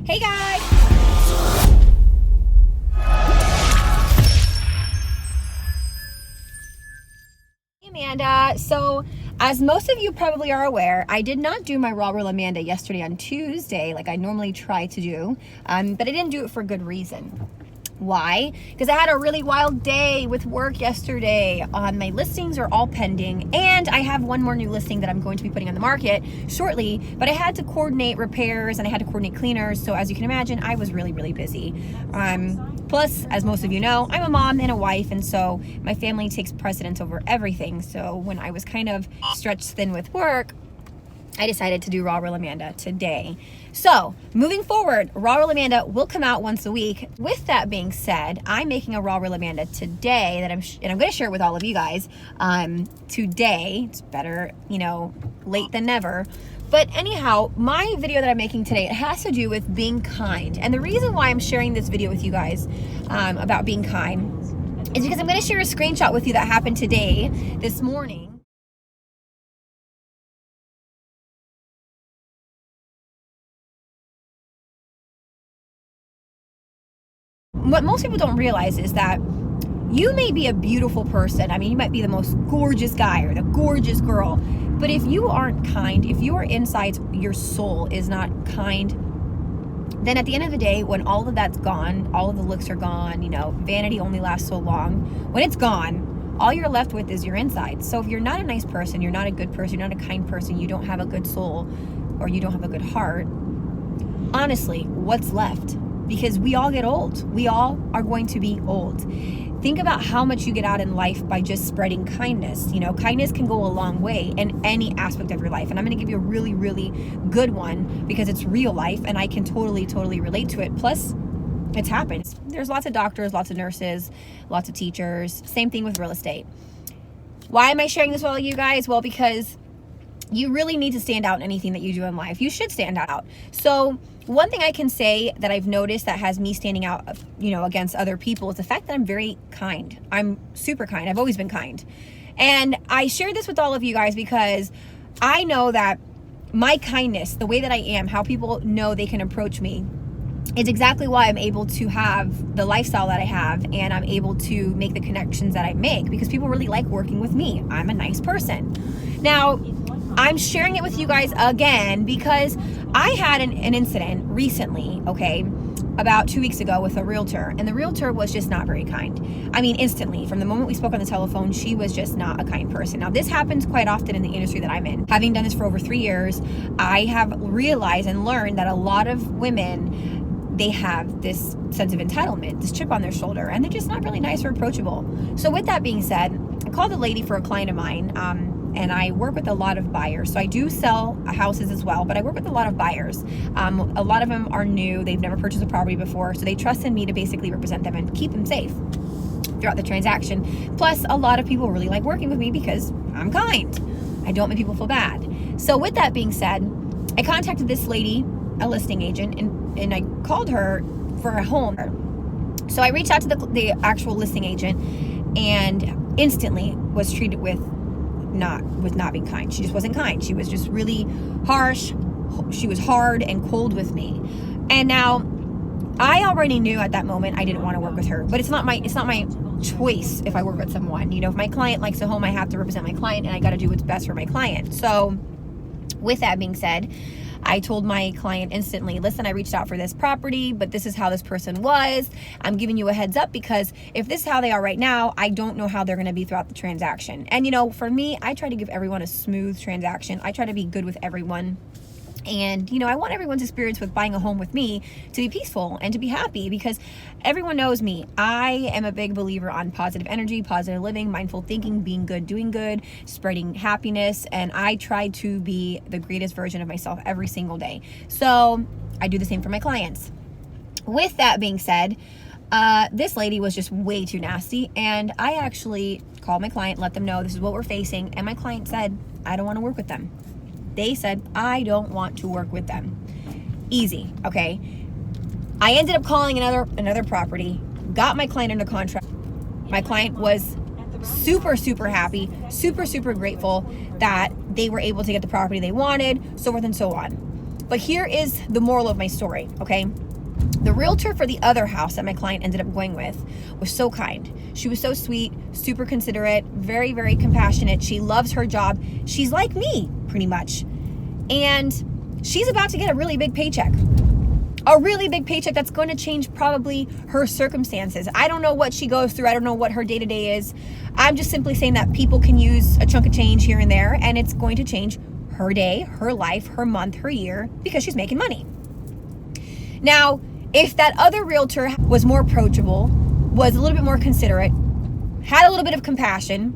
Hey guys! Hey Amanda. So, as most of you probably are aware, I did not do my Raw Real Amanda yesterday on Tuesday like I normally try to do, but I didn't do it for good reason. Why? Because I had a really wild day with work yesterday. My listings are all pending, and I have one more new listing that I'm going to be putting on the market shortly, but I had to coordinate repairs and I had to coordinate cleaners. So as you can imagine, I was really, really busy. Plus, as most of you know, I'm a mom and a wife, and so my family takes precedence over everything. So when I was kind of stretched thin with work, I decided to do Raw Real Amanda today. So moving forward, Raw Real Amanda will come out once a week. With that being said, I'm making a Raw Real Amanda today that I'm going to share with all of you guys today. It's better, late than never. But anyhow, my video that I'm making today, it has to do with being kind. And the reason why I'm sharing this video with you guys about being kind is because I'm going to share a screenshot with you that happened today, this morning. What most people don't realize is that you may be a beautiful person. I mean, you might be the most gorgeous guy or the gorgeous girl. But if you aren't kind, if your inside, your soul is not kind, then at the end of the day, when all of that's gone, all of the looks are gone, vanity only lasts so long. When it's gone, all you're left with is your inside. So if you're not a nice person, you're not a good person, you're not a kind person, you don't have a good soul, or you don't have a good heart, honestly, what's left? Because we all get old. We all are going to be old. Think about how much you get out in life by just spreading kindness. Kindness can go a long way in any aspect of your life. And I'm going to give you a really, really good one because it's real life and I can totally relate to it. Plus, it's happened. There's lots of doctors, lots of nurses, lots of teachers. Same thing with real estate. Why am I sharing this with all you guys? Well, because you really need to stand out in anything that you do in life. You should stand out. So one thing I can say that I've noticed that has me standing out, against other people is the fact that I'm very kind. I'm super kind. I've always been kind. And I share this with all of you guys because I know that my kindness, the way that I am, how people know they can approach me, is exactly why I'm able to have the lifestyle that I have and I'm able to make the connections that I make because people really like working with me. I'm a nice person. Now, I'm sharing it with you guys again because I had an incident recently, about 2 weeks ago with a realtor, and the realtor was just not very kind. I mean, instantly, from the moment we spoke on the telephone, she was just not a kind person. Now, this happens quite often in the industry that I'm in. Having done this for over 3 years, I have realized and learned that a lot of women, they have this sense of entitlement, this chip on their shoulder, and they're just not really nice or approachable. So with that being said, I called a lady for a client of mine, and I work with a lot of buyers. So I do sell houses as well, but I work with a lot of buyers. A lot of them are new. They've never purchased a property before. So they trust in me to basically represent them and keep them safe throughout the transaction. Plus, a lot of people really like working with me because I'm kind. I don't make people feel bad. So with that being said, I contacted this lady, a listing agent, and I called her for a home. So I reached out to the actual listing agent and instantly was treated with not being kind. She just wasn't kind. She was just really harsh. She was hard and cold with me. And now I already knew at that moment I didn't want to work with her, but it's not my choice if I work with someone. If my client likes a home, I have to represent my client and I got to do what's best for my client. So with that being said, I told my client instantly, listen, I reached out for this property, but this is how this person was. I'm giving you a heads up because if this is how they are right now, I don't know how they're going to be throughout the transaction. And for me, I try to give everyone a smooth transaction. I try to be good with everyone. And, I want everyone's experience with buying a home with me to be peaceful and to be happy because everyone knows me. I am a big believer on positive energy, positive living, mindful thinking, being good, doing good, spreading happiness. And I try to be the greatest version of myself every single day. So I do the same for my clients. With that being said, this lady was just way too nasty. And I actually called my client, let them know this is what we're facing. And my client said, I don't want to work with them. They said, I don't want to work with them. Easy, okay? I ended up calling another property, got my client under contract. My client was super happy, super grateful that they were able to get the property they wanted, so forth and so on. But here is the moral of my story, okay? The realtor for the other house that my client ended up going with was so kind. She was so sweet, super considerate, very, very compassionate. She loves her job. She's like me, pretty much. And she's about to get a really big paycheck. A really big paycheck that's going to change probably her circumstances. I don't know what she goes through. I don't know what her day-to-day is. I'm just simply saying that people can use a chunk of change here and there, and it's going to change her day, her life, her month, her year, because she's making money. Now, if that other realtor was more approachable, was a little bit more considerate, had a little bit of compassion,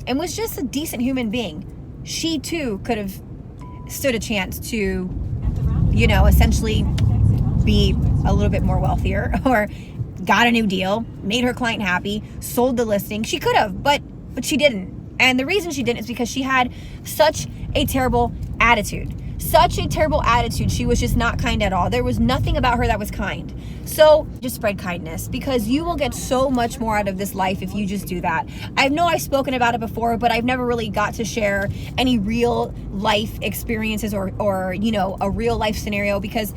and was just a decent human being, she too could have stood a chance to, essentially be a little bit more wealthier, or got a new deal, made her client happy, sold the listing. She could have, but she didn't. And the reason she didn't is because she had such a terrible attitude. Such a terrible attitude. She was just not kind at all. There was nothing about her that was kind. So just spread kindness, because you will get so much more out of this life if you just do that. I know I've spoken about it before, but I've never really got to share any real life experiences or a real life scenario, because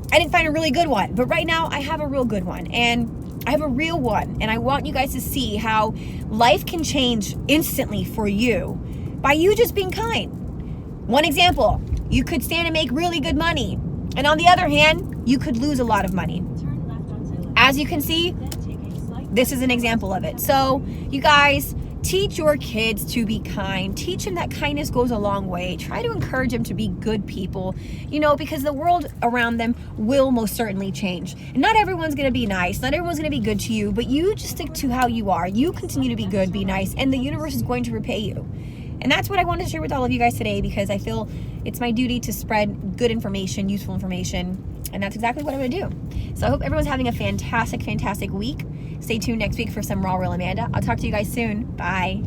I didn't find a really good one. But right now I have a real good one, and I have a real one, and I want you guys to see how life can change instantly for you by you just being kind. One example, you could stand and make really good money, and on the other hand, you could lose a lot of money. As you can see, this is an example of it. So you guys, teach your kids to be kind. Teach them that kindness goes a long way. Try to encourage them to be good people, because the world around them will most certainly change. And not everyone's going to be nice. Not everyone's going to be good to you, but you just stick to how you are. You continue to be good, be nice, and the universe is going to repay you. And that's what I wanted to share with all of you guys today, because I feel it's my duty to spread good information, useful information, and that's exactly what I'm going to do. So I hope everyone's having a fantastic, fantastic week. Stay tuned next week for some Raw Real Amanda. I'll talk to you guys soon. Bye.